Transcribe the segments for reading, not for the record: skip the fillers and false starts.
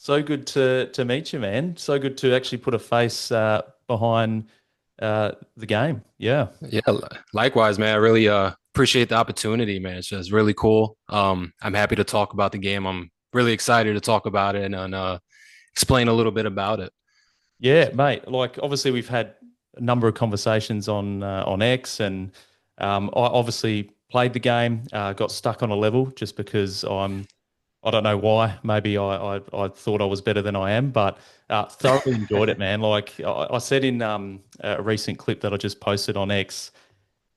So good to meet you, man. So good to actually put a face behind the game. Yeah. Yeah, likewise, man. I really appreciate the opportunity, man. It's just really cool. I'm happy to talk about the game. I'm really excited to talk about it and explain a little bit about it. Yeah, mate. Like obviously we've had a number of conversations on X, and I obviously played the game, got stuck on a level just because I don't know why. Maybe I thought I was better than I am, but thoroughly enjoyed it, man. Like I said in a recent clip that I just posted on X,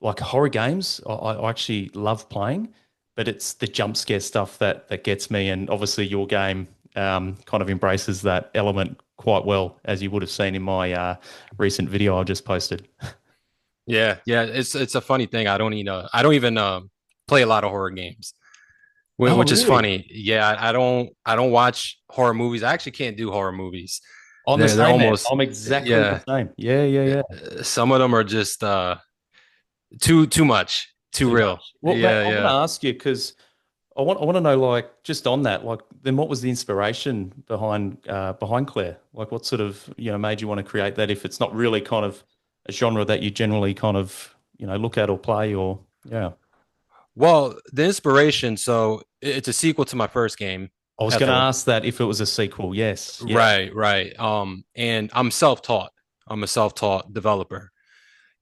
like horror games, I actually love playing, but it's the jump scare stuff that gets me. And obviously, your game kind of embraces that element quite well, as you would have seen in my recent video I just posted. Yeah, yeah. It's a funny thing. I don't even play a lot of horror games, Oh, which is really? funny. Yeah, I don't watch horror movies. I actually can't do horror movies. I'm the They're same, man. almost I'm exactly the yeah. same. Yeah, yeah, yeah. Some of them are just too much, too Too real. much. Well, mate, Yeah, I want to yeah. ask you because I want to know, like, just on that, like, then what was the inspiration behind Claire? Like, what sort of made you want to create that if it's not really kind of a genre that you generally kind of look at or play or yeah. Well, the inspiration, so it's a sequel to my first game, I was going to Ethel. ask that if it was a sequel. Yes. Yeah. Right, right. And I'm self-taught. I'm a self-taught developer.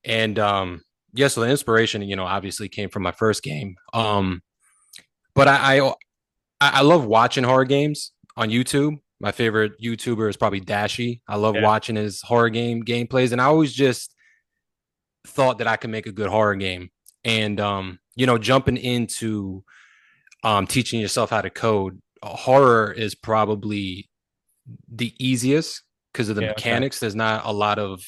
And yeah, so the inspiration, obviously came from my first game. But I love watching horror games on YouTube. My favorite YouTuber is probably Dashi. I love Yeah. watching his horror game gameplays, and I always just thought that I could make a good horror game. And jumping into teaching yourself how to code, horror is probably the easiest because of the Yeah. Okay. mechanics. There's not a lot of,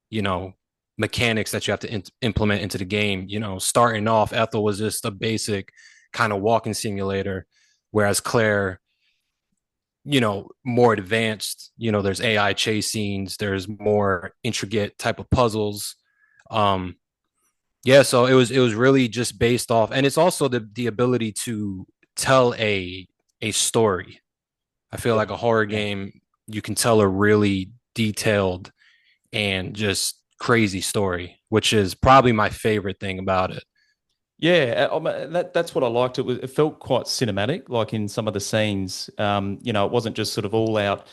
you know, mechanics that you have to implement into the game. Starting off, Ethel was just a basic kind of walking simulator, whereas Claire, more advanced. There's AI chase scenes, there's more intricate type of puzzles. Um, yeah, so it was really just based off, and it's also the ability to tell a story. I feel Yeah. like a horror Yeah. game, you can tell a really detailed and just crazy story, which is probably my favorite thing about it. Yeah, that's what I liked. It felt quite cinematic, like in some of the scenes. It wasn't just sort of all out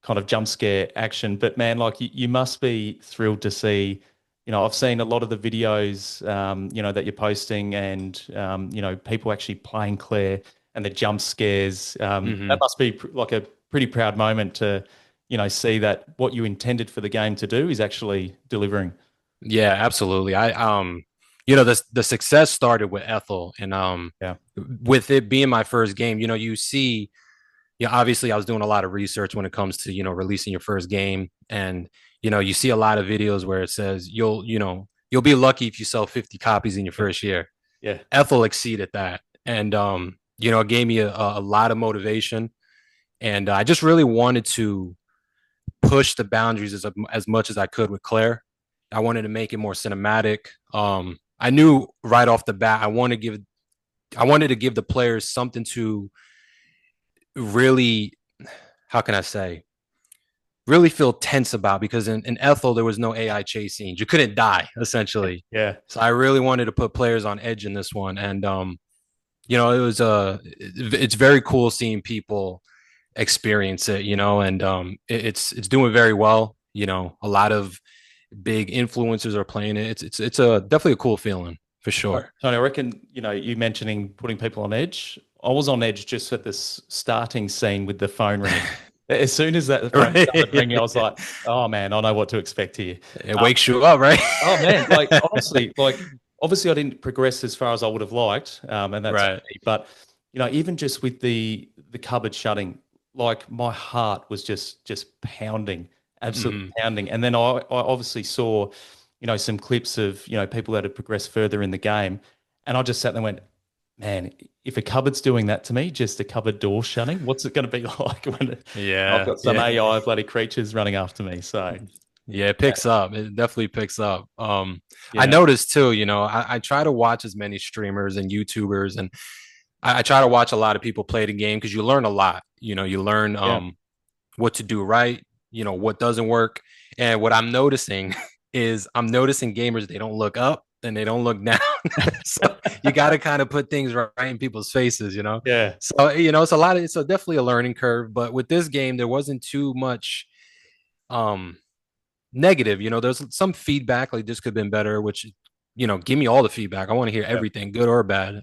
kind of jump scare action. But man, like you must be thrilled to see. I've seen a lot of the videos, that you're posting, and people actually playing Claire and the jump scares. That Hmm. must be like a pretty proud moment to, see that what you intended for the game to do is actually delivering. Yeah, absolutely. The success started with Ethel, and Yeah, with it being my first game, you see, obviously I was doing a lot of research when it comes to, releasing your first game. And, you see a lot of videos where it says you'll be lucky if you sell 50 copies in your yeah, first year. yeah. Ethel exceeded that. And, it gave me a lot of motivation. And I just really wanted to push the boundaries as much as I could with Claire. I wanted to make it more cinematic. I knew right off the bat I wanted to give the players something to really, how can I say, really feel tense about, because in Ethel there was no AI chase scenes. You couldn't die essentially. Yeah. So I really wanted to put players on edge in this one, and it's very cool seeing people experience it, and it's doing very well. A lot of big influencers are playing it. It's a definitely a cool feeling for sure. Tony, I reckon, you mentioning putting people on edge. I was on edge just at this starting scene with the phone ringing. As soon as that the phone started ringing, I was Right. like, oh man, I know what to expect here. It Um, wakes you up, right? oh man, like honestly, like obviously I didn't progress as far as I would have liked, and that's on Right. me. But even just with the cupboard shutting, like my heart was just pounding, absolutely Hmm. pounding. And then I obviously saw, some clips of people that had progressed further in the game, and I just sat there and went, man, if a cupboard's doing that to me, just a cupboard door shutting, what's it going to be like when I've Yeah. got some Yeah. AI bloody creatures running after me? So Yeah, it picks up. It definitely picks up. I yeah, noticed too, I try to watch as many streamers and YouTubers, and I try to watch a lot of people play the game because you learn a lot. You learn yeah, what to do right, what doesn't work. And what I'm noticing is I'm noticing gamers, they don't look up and they don't look down. So you got to kind of put things right in people's faces. Yeah. So, it's definitely a learning curve. But with this game, there wasn't too much um negative. There's some feedback like this could have been better, which, give me all the feedback. I want to hear Yeah. everything, good or bad.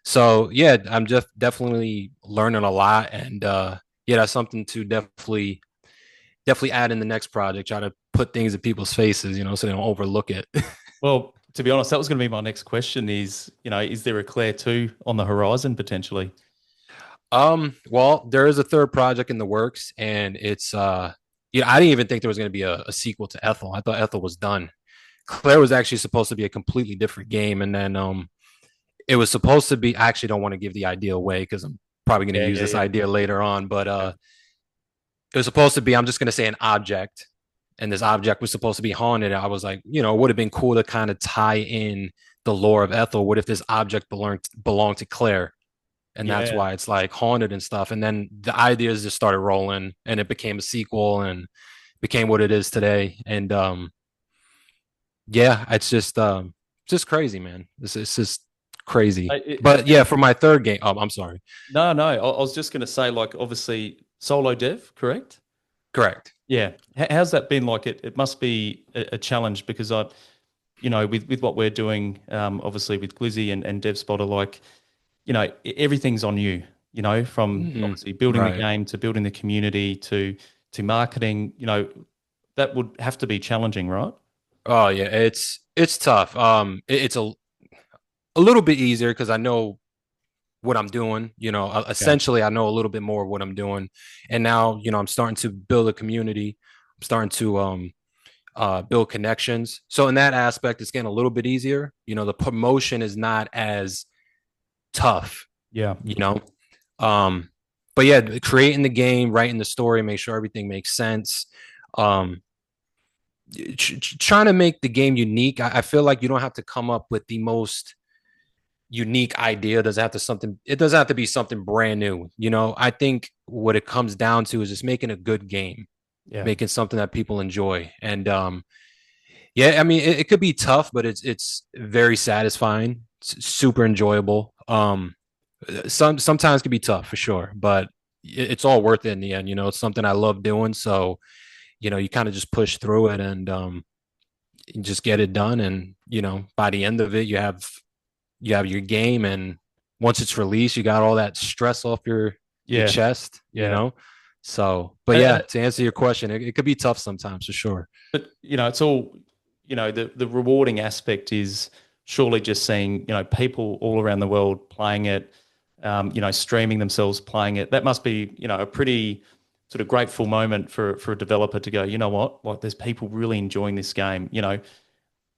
So yeah, I'm just definitely learning a lot, and yeah, that's something to definitely add in the next project. Try to put things in people's faces, so they don't overlook it. Well, to be honest, that was going to be my next question is there a Claire 2 on the horizon potentially? Well, there is a third project in the works, and it's I didn't even think there was going to be a sequel to Ethel. I thought Ethel was done. Claire was actually supposed to be a completely different game, and then it was supposed to be. I actually don't want to give the idea away because I'm probably going to Yeah, use yeah, this yeah. idea later on, but Yeah. it was supposed to be, I'm just going to say, an object, and this object was supposed to be haunted. I was like, it would have been cool to kind of tie in the lore of Ethel. What if this object belonged to Claire? And that's Yeah. why it's like haunted and stuff. And then the ideas just started rolling, and it became a sequel and became what it is today. And yeah, it's just crazy, man. It's just crazy. But yeah, And for my third game, I'm sorry. no, I was just going to say, like, obviously, solo dev, correct? Correct. Yeah. How's that been like? It must be a challenge because with what we're doing, obviously with Glizzy and Devspotter, like, everything's on you, from Mhm. obviously building the Right. game to building the community to marketing, that would have to be challenging, right? Oh yeah, it's tough. It's a little bit easier because I know what I'm doing. Yeah. Essentially, I know a little bit more of what I'm doing, and now I'm starting to build a community. I'm starting to build connections. So in that aspect, it's getting a little bit easier. The promotion is not as tough. Yeah. You know, um, but yeah, creating the game, writing the story, make sure everything makes sense. Um, Trying to make the game unique. I feel like you don't have to come up with the most unique idea. It doesn't have to be something brand new. I think what it comes down to is just making a good game, Yeah. making something that people enjoy. And yeah, I mean, it could be tough, but it's very satisfying. It's super enjoyable. Sometimes it can be tough for sure, but it's all worth it in the end. It's something I love doing. So, you kind of just push through it, and you just get it done. And, by the end of it, you have your game, and once it's released, you got all that stress off your Yeah. chest. Yeah. So, but And yeah, to answer your question, it could be tough sometimes for sure. but it's all, the rewarding aspect is surely just seeing, people all around the world playing it, streaming themselves playing it. That must be, a pretty sort of grateful moment for a developer to go, you know what, like there's people really enjoying this game.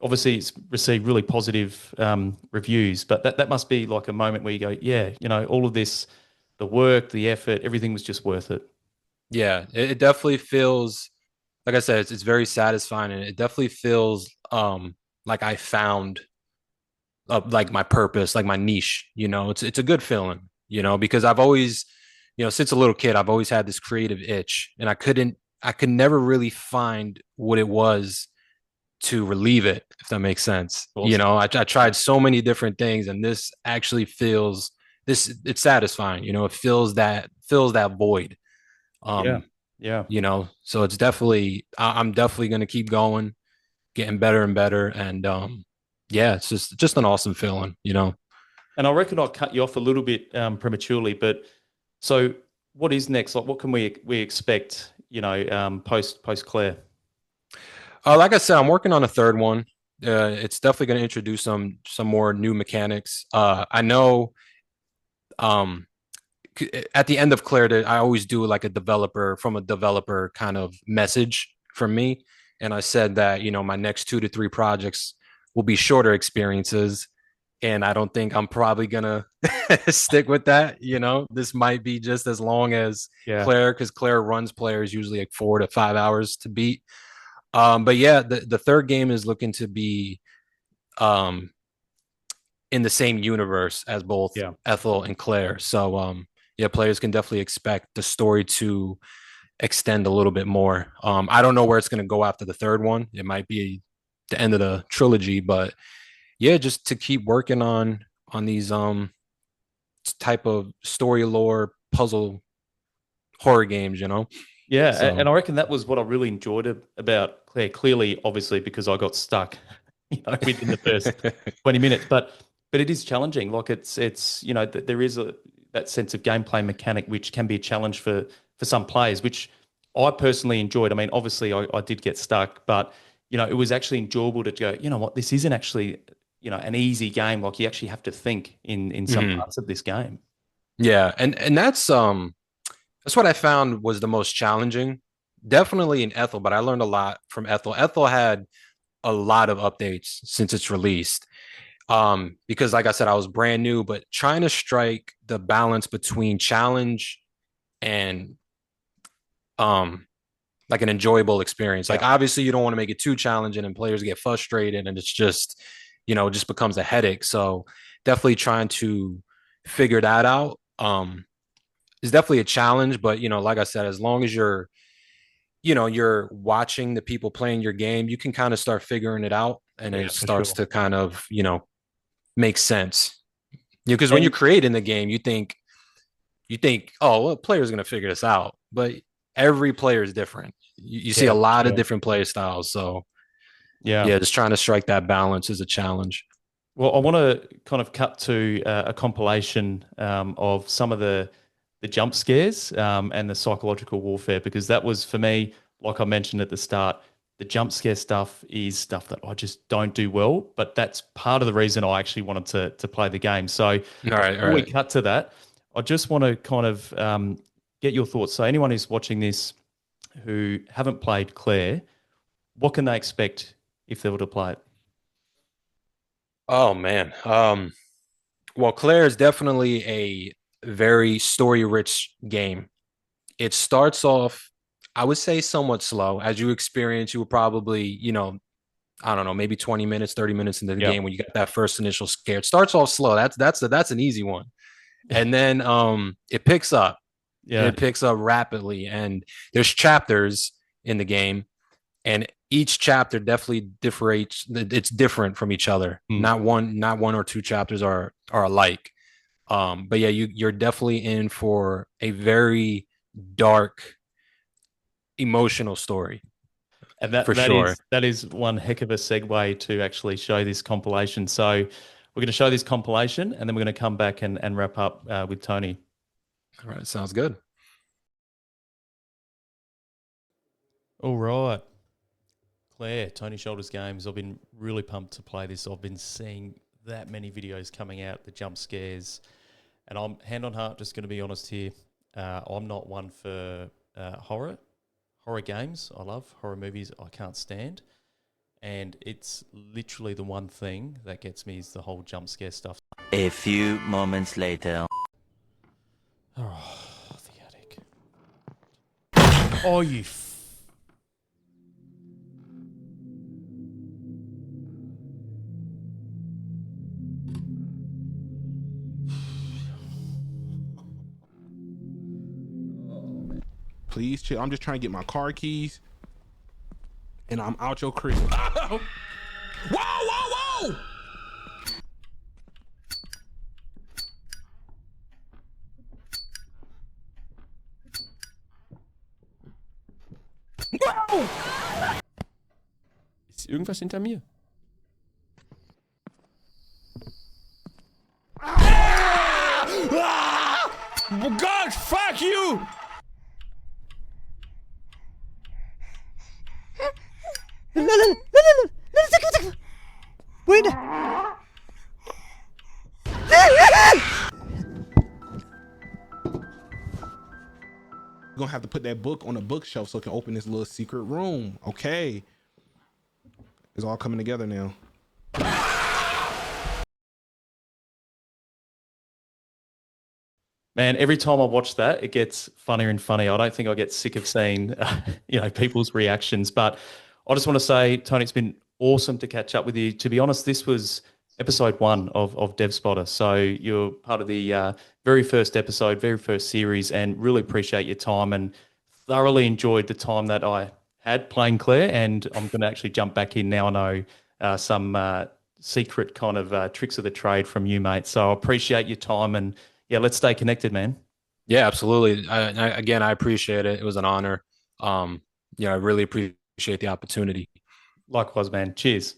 Obviously it's received really positive reviews, but that must be like a moment where you go, yeah, all of this, the work, the effort, everything was just worth it. Yeah, it definitely feels, like I said, it's very satisfying, and it definitely feels like I found like my purpose, like my niche. It's a good feeling. Because I've always, since a little kid, I've always had this creative itch, and I could never really find what it was to relieve it, if that makes sense. Awesome. I tried so many different things, and this actually feels it's satisfying. It fills that void. Yeah. Um, Yeah. so it's definitely I'm definitely gonna keep going, getting better and better, and yeah, it's just an awesome feeling. And I reckon I cut you off a little bit prematurely, but so what is next? Like, what can we expect? Post Claire. Like I said, I'm working on a third one. It's definitely going to introduce some more new mechanics. I know um at the end of Claire, I always do like a developer kind of message from me. And I said that, my next 2 to 3 projects will be shorter experiences. And I don't think I'm probably gonna stick with that. This might be just as long as Yeah. Claire, because Claire runs players usually like 4 to 5 hours to beat. But yeah, the third game is looking to be um in the same universe as both Yeah. Ethel and Claire. So yeah, players can definitely expect the story to extend a little bit more. I don't know where it's going to go after the third one. It might be the end of the trilogy, but yeah, just to keep working on these type of story lore puzzle horror games, you know. Yeah, So and I reckon that was what I really enjoyed about Claire. Clearly, obviously, because I got stuck, within the first 20 minutes. But it is challenging. Like it's there is that sense of gameplay mechanic which can be a challenge for some players, which I personally enjoyed. I mean, obviously, I did get stuck, but it was actually enjoyable to go. You know what? This isn't actually an easy game. Like you actually have to think in some mhm. parts of this game. Yeah, and that's what I found was the most challenging. Definitely in Ethel, but I learned a lot from Ethel. Ethel had a lot of updates since its released. Because like I said, I was brand new, but trying to strike the balance between challenge and um like an enjoyable experience. Like Yeah, obviously you don't want to make it too challenging and players get frustrated and it's just, it just becomes a headache. So definitely trying to figure that out. Is definitely a challenge, but like I said, as long as you're watching the people playing your game, you can kind of start figuring it out and yeah, it for starts sure. to kind of, make sense. Because when you're And creating the game, you think, oh, well, player's gonna figure this out. But every player is different. You see yeah, a for lot of sure. different play styles. So Yeah. yeah, just trying to strike that balance is a challenge. Well, I want to kind of cut to a compilation of some of the jump scares and the psychological warfare because that was for me, like I mentioned at the start, the jump scare stuff is stuff that I just don't do well, but that's part of the reason I actually wanted to play the game. So All right, all before we right. cut to that, I just want to kind of get your thoughts. So anyone who's watching this who haven't played Claire, what can they expect if they were to play it? Oh man. Well, Claire is definitely a very story-rich game. It starts off, I would say, somewhat slow. As you experience, you would probably, I don't know, maybe 20 minutes, 30 minutes into the Yeah. game when you got that first initial scare. It starts off slow. That's an easy one. And then it picks up and Yeah. it picks up rapidly. And there's chapters in the game, and each chapter definitely differentiates. It's different from each other. Mm. Not one or two chapters are alike. But yeah, you're definitely in for a very dark, emotional story And that for that sure. is that is one heck of a segue to actually show this compilation. So we're going to show this compilation, and then we're going to come back and wrap up with Tony. All right, sounds good. All right, Claire, Tony Shoulders Games. I've been really pumped to play this. I've been seeing that many videos coming out, the jump scares, and I'm hand on heart just going to be honest here. I'm not one for horror games. I love horror movies. I can't stand. And it's literally the one thing that gets me is the whole jump scare stuff. A few moments later. Oh, the attic. Oh, you. Please chill. I'm just trying to get my car keys, and I'm out your crib. Whoa, whoa, whoa! Ist irgendwas hinter mir? Ah! God, fuck you! We're gonna have to put that book on a bookshelf so it can open this little secret room. Okay. It's all coming together now. Man, every time I watch that, it gets funnier and funnier. I don't think I get sick of seeing, people's reactions. But I just want to say, Tony, it's been awesome to catch up with you. To be honest, this was episode one of Devspotter. So you're part of the very first episode, very first series, and really appreciate your time and thoroughly enjoyed the time that I had playing Claire, and I'm going to actually jump back in now. I know some secret kind of tricks of the trade from you, mate. So I appreciate your time, and yeah, let's stay connected, man. Yeah, absolutely. Again, I appreciate it. It was an honor. I really appreciate the opportunity. Likewise, man. Cheers.